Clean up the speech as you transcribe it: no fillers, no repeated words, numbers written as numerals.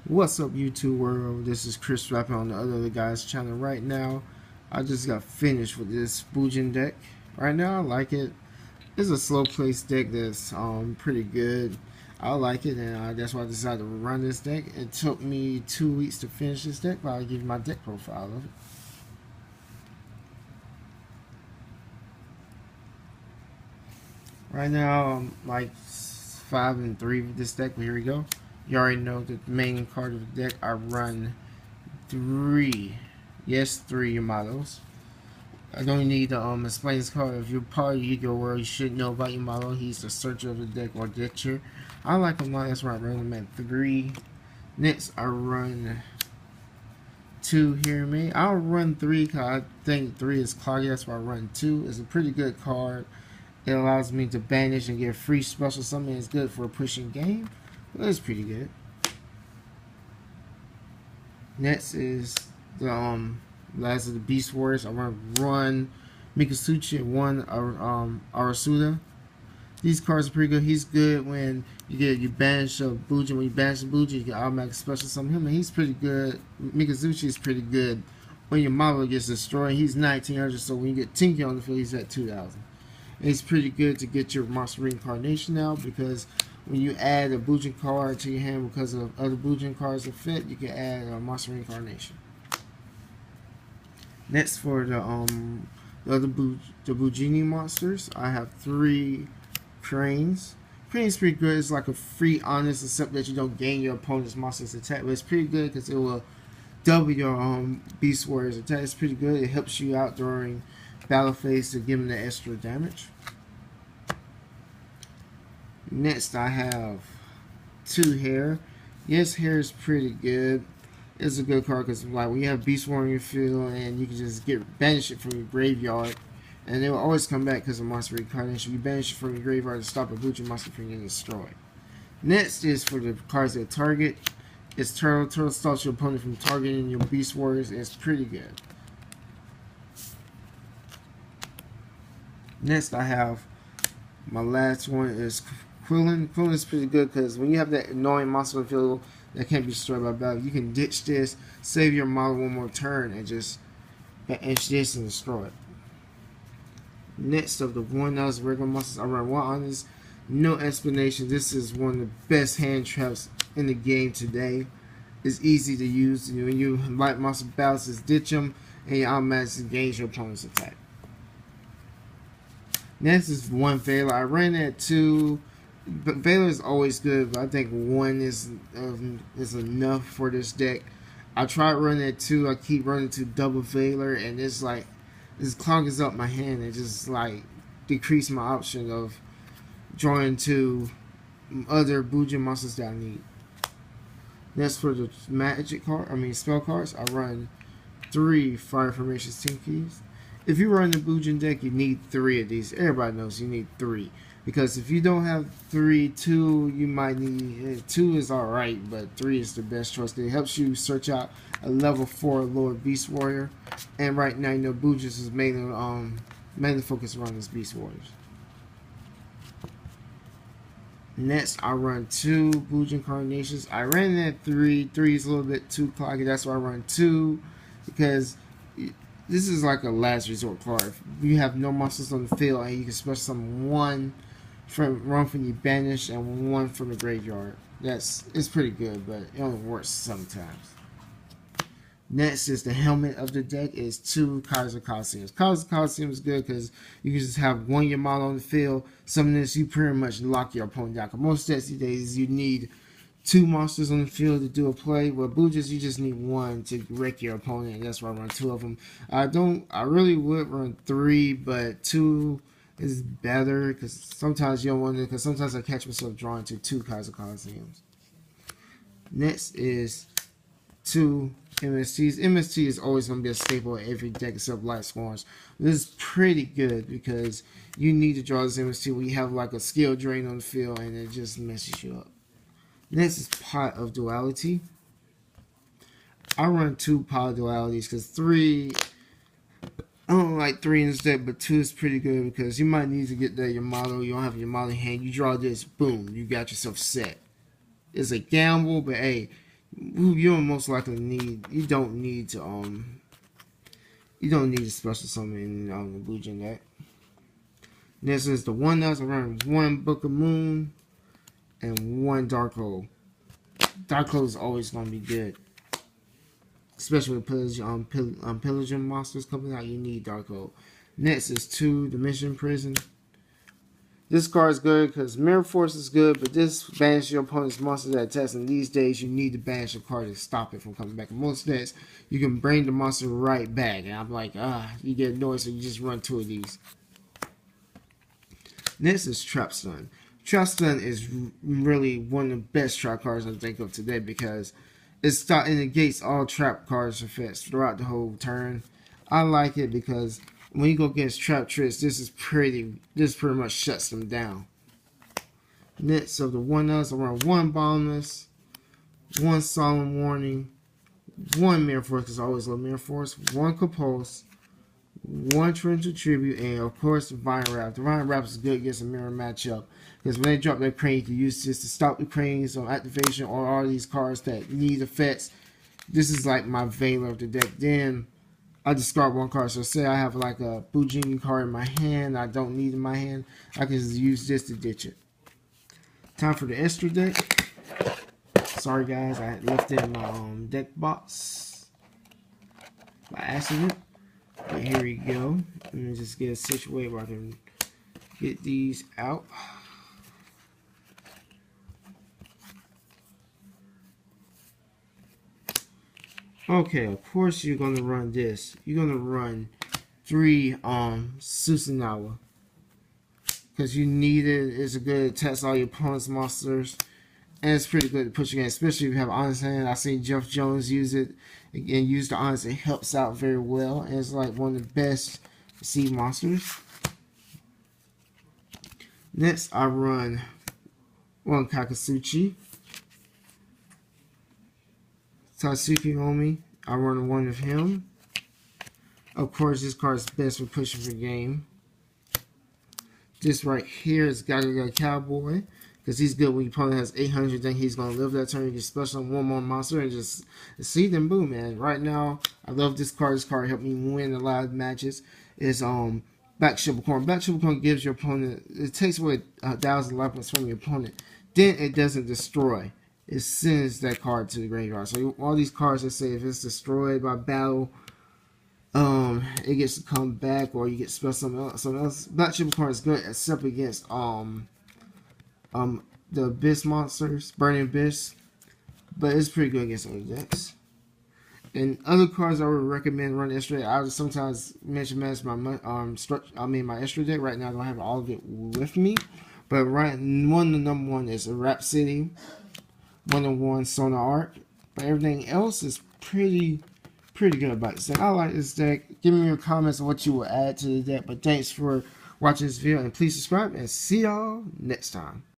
What's up, YouTube world? This is Chris rapping on the other guy's channel right now. I just got finished with this Bujin deck. Right now, I like it. It's a slow place deck that's pretty good. I like it, and that's why I decided to run this deck. It took me 2 weeks to finish this deck, but I'll give you my deck profile of it. Right now, I'm like 5-3 with this deck, but here we go. You already know the main card of the deck. I run 3. Yes, 3 models. I don't need to explain this card. If you're part of Yu-Gi-Oh world, you should know about your model. He's the searcher of the deck or ditcher. I like him a lot. That's why I run him at 3. Next, I run 2 here, me. I'll run 3 because I think 3 is cloggy. That's why I run 2. It's a pretty good card. It allows me to banish and get free special summon. It's good for a pushing game. Well, it's pretty good. Next is the last of the Beast Warriors. I want to run Mikasuchi and 1 Arasuda. These cards are pretty good. He's good when you banish a Bujin. When you banish a Bujin, you can automatically special summon him, and he's pretty good. Mikasuchi is pretty good when your model gets destroyed. He's 1900, so when you get Tinky on the field, he's at 2000. And it's pretty good to get your monster reincarnation out, because when you add a Bujin card to your hand because of other Bujin cards that fit, you can add a monster reincarnation. Next, for the Bujini monsters, I have 3 Cranes. Crane's pretty good. It's like a free honest, except that you don't gain your opponent's monster's attack. But it's pretty good because it will double your Beast Warrior's attack. It's pretty good. It helps you out during battle phase to give him the extra damage. Next, I have 2 Hair. Yes, Hair is pretty good. It's a good card because like when you have Beast Warrior in your field, and you can just banish it from your graveyard, and they will always come back because of monster reincarnation. You banish it from your graveyard to stop a Bujin monster from getting destroyed. Next is for the cards that target. It's Turtle. Turtle stops your opponent from targeting your Beast Warriors, and it's pretty good. Next, I have my last one is Quillen. Quillen is pretty good because when you have that annoying monster in the field that can't be destroyed by battle, you can ditch this, save your model one more turn, and just banish this and destroy it. Next, of the $1 regular monsters, I run 1 Honest. No explanation. This is one of the best hand traps in the game today. It's easy to use. When you light monster battles, just ditch them, and you automatically engage your opponent's attack. Next is 1 Veiler. I ran that 2, but Veiler is always good, but I think 1 is enough for this deck. I tried running that 2. I keep running to double Veiler, and it's like this clogs up my hand and just like decrease my option of drawing to other Bujin monsters that I need. Next, for the spell cards, I run 3 Fire Formations Tinkies. If you run the Bujin deck, you need 3 of these. Everybody knows you need 3. Because if you don't have 3, 2, you might need... 2 is alright, but 3 is the best choice. It helps you search out a level 4 Lord Beast Warrior. And right now, you know, Bujin is mainly focused around this Beast Warriors. Next, I run 2 Bujin Carnations. I ran that 3. 3 is a little bit too cloggy. That's why I run 2. Because this is like a last resort card. You have no monsters on the field, and you can special summon 1 from you banish and 1 from the graveyard. It's pretty good, but it only works sometimes. Next is the helmet of the deck. Is 2 Kaiser Coliseums. Kaiser Coliseum is good because you can just have 1 Yamato on the field. Some of this, you pretty much lock your opponent down. Most decks these days, you need 2 monsters on the field to do a play. With Bujins, you just need 1 to wreck your opponent, and that's why I run 2 of them. I really would run 3, but 2 is better because sometimes you don't want to. Because sometimes I catch myself drawing to 2 Kaiser Coliseums. Next is 2 MSTs. MST is always going to be a staple of every deck except Light Swarms. This is pretty good because you need to draw this MST when you have like a skill drain on the field, and it just messes you up. Next is Pot of Duality. I run 2 Pot of Dualities because 3, I don't like 3 in this deck, but 2 is pretty good because you might need to get there your model. You don't have your model in hand. You draw this, boom, you got yourself set. It's a gamble, but hey, who you don't most likely need. You don't need to a special summon in the Bujin deck. This is the one that's around one Book of Moon and one Dark Hole. Dark Hole is always gonna be good. Especially with pillaging monsters coming out, you need Dark Hole. Next is 2 Dimension Prison. This card is good because Mirror Force is good, but this banishes your opponent's monster that attacks. And these days, you need to banish a card to stop it from coming back. In most decks, you can bring the monster right back. And I'm like, you get annoyed, so you just run 2 of these. Next is Trap Stun. Trap Stun is really one of the best trap cards I think of today because it negates all trap cards effects throughout the whole turn. I like it because when you go against trap tricks, this pretty much shuts them down. Next of the 1-ups, around 1 Boundless, 1 Solemn Warning, 1 Mirror Force, because I always love Mirror Force, 1 Compulse, 1 Torrential Tribute, and of course Divine Wrap. Divine Wrap is good against a mirror matchup because when they drop their crane, you can use this to stop the cranes on activation or all these cards that need effects. This is like my Veiler of the deck. Then I discard 1 card. So say I have like a Bujin card in my hand, I don't need it in my hand, I can just use this to ditch it. Time for the extra deck. Sorry guys, I left it in my deck box by accident. But here we go. Let me just get it situated where I can get these out. Okay, of course you're gonna run this. You're gonna run 3 Susanoo. Because you need it. It's a good test all your opponent's monsters. And it's pretty good to push against, especially if you have Honest Hand. I've seen Jeff Jones use it and use the Honest. It helps out very well. And it's like one of the best seed monsters. Next, I run 1 Kakasuchi. Tatsuki Omi. I run 1 of him. Of course, this card is best for pushing for game. This right here is Gaga Cowboy. Because he's good when your opponent has 800, then he's going to live that turn. You can special on 1 more monster and just see them boom, man. Right now, I love this card. This card helped me win a lot of matches. It's Back Shovel Corn. Back Shovel Corn gives your opponent, it takes away 1,000 life points from your opponent. Then it doesn't destroy. It sends that card to the graveyard. So all these cards that say if it's destroyed by battle, it gets to come back or you get special something else. Back Shovel Corn is good except against the Abyss monsters, Burning Abyss, but it's pretty good against other decks. And other cards I would recommend run extra. I would sometimes mention as my my extra deck. Right now I don't have all of it with me, but the number 1 is a Rhapsody, 1-1 Sonar Arc. But everything else is pretty good about this deck. I like this deck. Give me your comments on what you will add to the deck. But thanks for watching this video and please subscribe and see y'all next time.